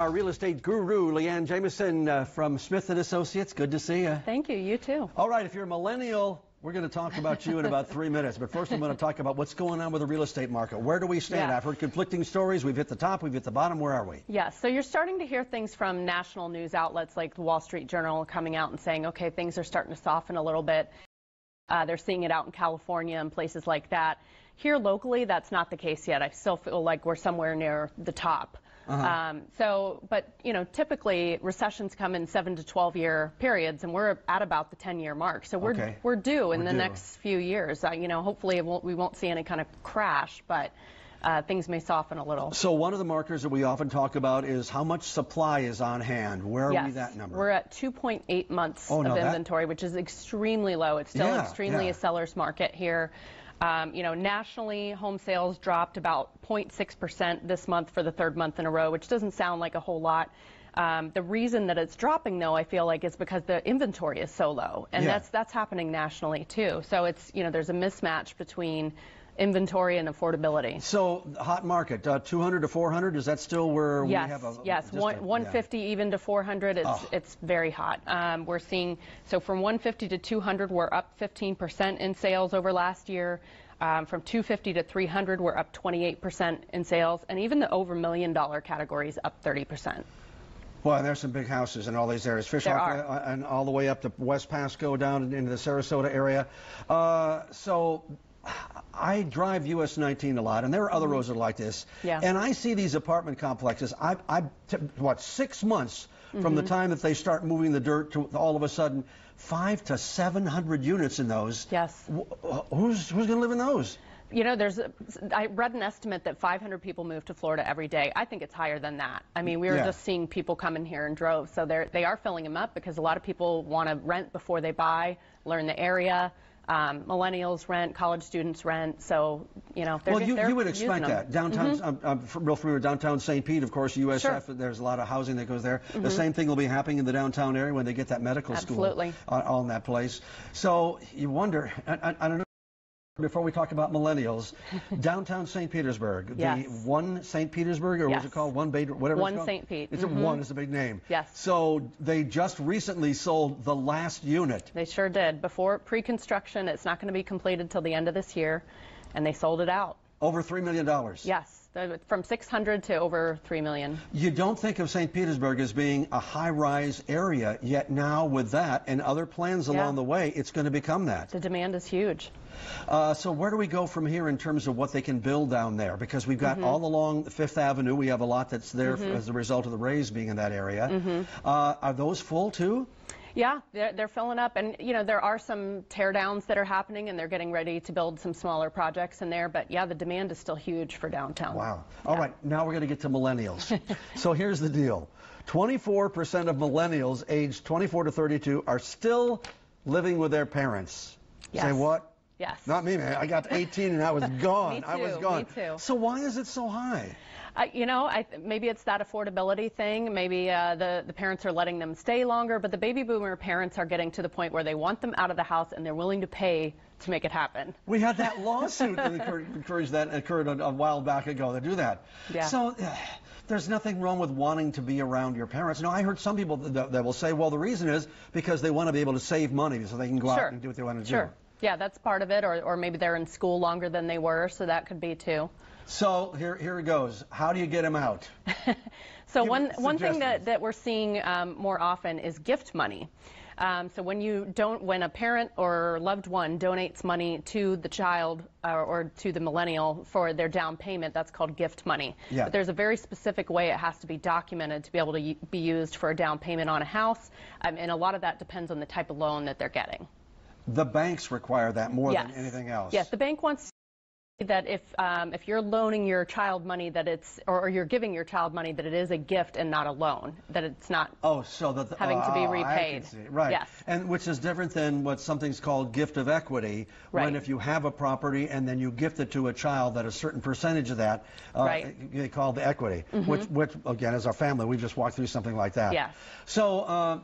Our real estate guru, Liane Jamason from Smith & Associates. Good to see you. Thank you. You too. All right. If you're a millennial, we're going to talk about you in about 3 minutes. But first, I'm going to talk about what's going on with the real estate market. Where do we stand? Yeah. I've heard conflicting stories. We've hit the top. We've hit the bottom. Where are we? Yeah. So you're starting to hear things from national news outlets like the Wall Street Journal coming out and saying, okay, things are starting to soften a little bit. They're seeing it out in California and places like that. Here locally, that's not the case yet. I still feel like we're somewhere near the top. But you know, typically recessions come in 7 to 12 year periods, and we're at about the 10-year mark. So we're due in the next few years. You know, hopefully we won't see any kind of crash, but things may soften a little. So one of the markers that we often talk about is how much supply is on hand. Where are we that number? We're at 2.8 months of inventory, which is extremely low. It's still extremely a seller's market here. You know, nationally, home sales dropped about 0.6% this month for the third month in a row, which doesn't sound like a whole lot. The reason that it's dropping, though, I feel like is because the inventory is so low, and that's happening nationally too. So it's, you know, there's a mismatch between inventory and affordability. So hot market, 200 to 400, is that still where we have a... Yes, 150 even to 400, it's very hot. We're seeing, so from 150 to 200, we're up 15% in sales over last year. From 250 to 300, we're up 28% in sales, and even the over $1 million category is up 30%. Well, and there's some big houses in all these areas. Fishhawk and all the way up to West Pasco down into the Sarasota area. So I drive US 19 a lot, and there are other roads that are like this. And I see these apartment complexes. What, 6 months from the time that they start moving the dirt to all of a sudden 500 to 700 units in those. Who's going to live in those? You know, I read an estimate that 500 people move to Florida every day. I think it's higher than that. I mean, we were just seeing people come in here in droves. So they are filling them up because a lot of people want to rent before they buy, learn the area. Millennials rent, college students rent, so, you know, well, you would expect that. Downtown, I'm real familiar with downtown St. Pete, of course, USF, there's a lot of housing that goes there. The same thing will be happening in the downtown area when they get that medical school all in that place. So you wonder, I don't know. Before we talk about millennials, downtown St. Petersburg, the One St. Petersburg, or what's it called? One Bay, whatever One it's called? St. Pete. It's One is a big name. Yes. So they just recently sold the last unit. They sure did. Before pre-construction, it's not going to be completed till the end of this year, and they sold it out. Over $3 million. Yes. From 600 to over 3 million. You don't think of St. Petersburg as being a high-rise area, yet now with that and other plans along the way, it's going to become that. The demand is huge. So where do we go from here in terms of what they can build down there? Because we've got all along Fifth Avenue, we have a lot that's there as a result of the Rays being in that area. Are those full too? Yeah, they're filling up, and you know, there are some teardowns that are happening, and they're getting ready to build some smaller projects in there, but yeah, the demand is still huge for downtown. Wow. All right, now we're going to get to millennials. So here's the deal. 24% of millennials aged 24 to 32 are still living with their parents. Say what? Yes. Not me, man. I got to 18 and I was gone. Me too, I was gone. Me too. So why is it so high? You know, maybe it's that affordability thing. Maybe the parents are letting them stay longer, but the baby boomer parents are getting to the point where they want them out of the house and they're willing to pay to make it happen. We had that lawsuit that occurred a while back ago to do that. So there's nothing wrong with wanting to be around your parents. No, I heard some people that will say, well, the reason is because they want to be able to save money so they can go out and do what they want to do. Yeah, that's part of it, or maybe they're in school longer than they were, so that could be too. So here it goes. How do you get them out? So one thing that we're seeing more often is gift money. So when a parent or loved one donates money to the child or to the millennial for their down payment, that's called gift money. But there's a very specific way it has to be documented to be able to be used for a down payment on a house, and a lot of that depends on the type of loan that they're getting. The banks require that more than anything else. Yes, the bank wants that if you're loaning your child money, that it's or you're giving your child money, that it is a gift and not a loan, that it's not having to be repaid. Right. Yes. And which is different than what something's called gift of equity, when if you have a property and then you gift it to a child, that a certain percentage of that they call the equity, which again, as our family, we just walked through something like that. Yes. So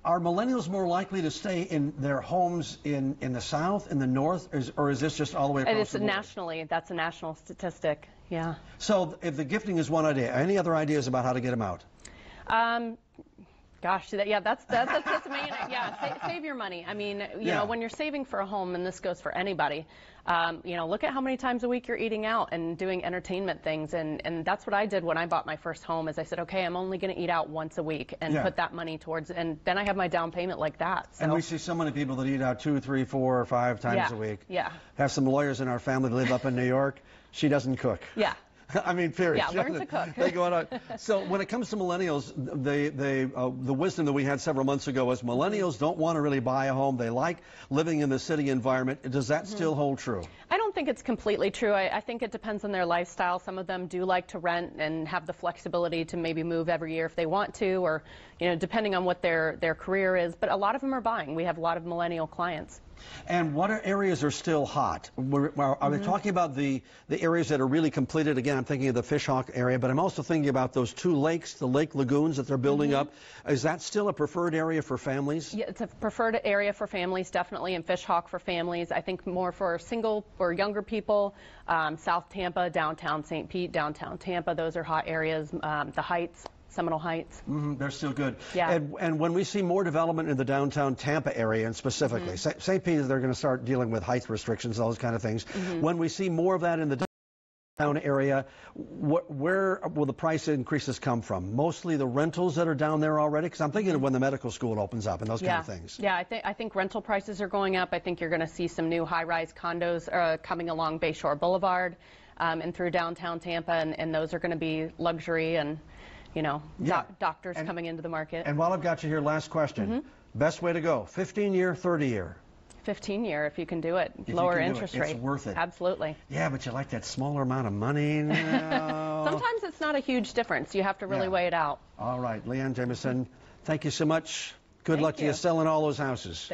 are millennials more likely to stay in their homes in the South, in the North, or is this just all the way across the board? Nationally. That's a national statistic. Yeah. So if the gifting is one idea, any other ideas about how to get them out? Gosh, that's the main. Yeah, save your money. I mean, you know, when you're saving for a home, and this goes for anybody, you know, look at how many times a week you're eating out and doing entertainment things, and that's what I did when I bought my first home. Is I said, okay, I'm only going to eat out once a week and put that money towards, and then I have my down payment like that. So. And we see so many people that eat out 2, 3, 4, or 5 times a week. Yeah. Have some lawyers in our family that live up in New York. She doesn't cook. Yeah. I mean, period. Yeah, learn to cook. They go out. So when it comes to millennials, the wisdom that we had several months ago was millennials don't want to really buy a home. They like living in the city environment. Does that still hold true? I don't think it's completely true. I think it depends on their lifestyle. Some of them do like to rent and have the flexibility to maybe move every year if they want to, or, you know, depending on what their career is. But a lot of them are buying. We have a lot of millennial clients. And what areas are still hot? Are we talking about the areas that are really completed? Again, I'm thinking of the Fishhawk area, but I'm also thinking about those 2 lakes, the lake lagoons that they're building up. Is that still a preferred area for families? Yeah, it's a preferred area for families, definitely, and Fishhawk for families. I think more for single or younger people. South Tampa, downtown St. Pete, downtown Tampa, those are hot areas. The Heights. Seminole Heights. They're still good. Yeah. And when we see more development in the downtown Tampa area, and specifically, St. Pete, they're going to start dealing with height restrictions, those kind of things. When we see more of that in the downtown area, where will the price increases come from? Mostly the rentals that are down there already? Because I'm thinking of when the medical school opens up and those kind of things. Yeah, I think rental prices are going up. I think you're going to see some new high-rise condos coming along Bayshore Boulevard and through downtown Tampa, and those are going to be luxury and, you know, doctors coming into the market. And while I've got you here, last question. Best way to go, 15-year, 30-year? 15-year, if you can do it. Lower interest rate. It's worth it. Absolutely. Yeah, but you like that smaller amount of money. No. Sometimes it's not a huge difference. You have to really weigh it out. All right, Liane Jamason, thank you so much. Good luck to you selling all those houses.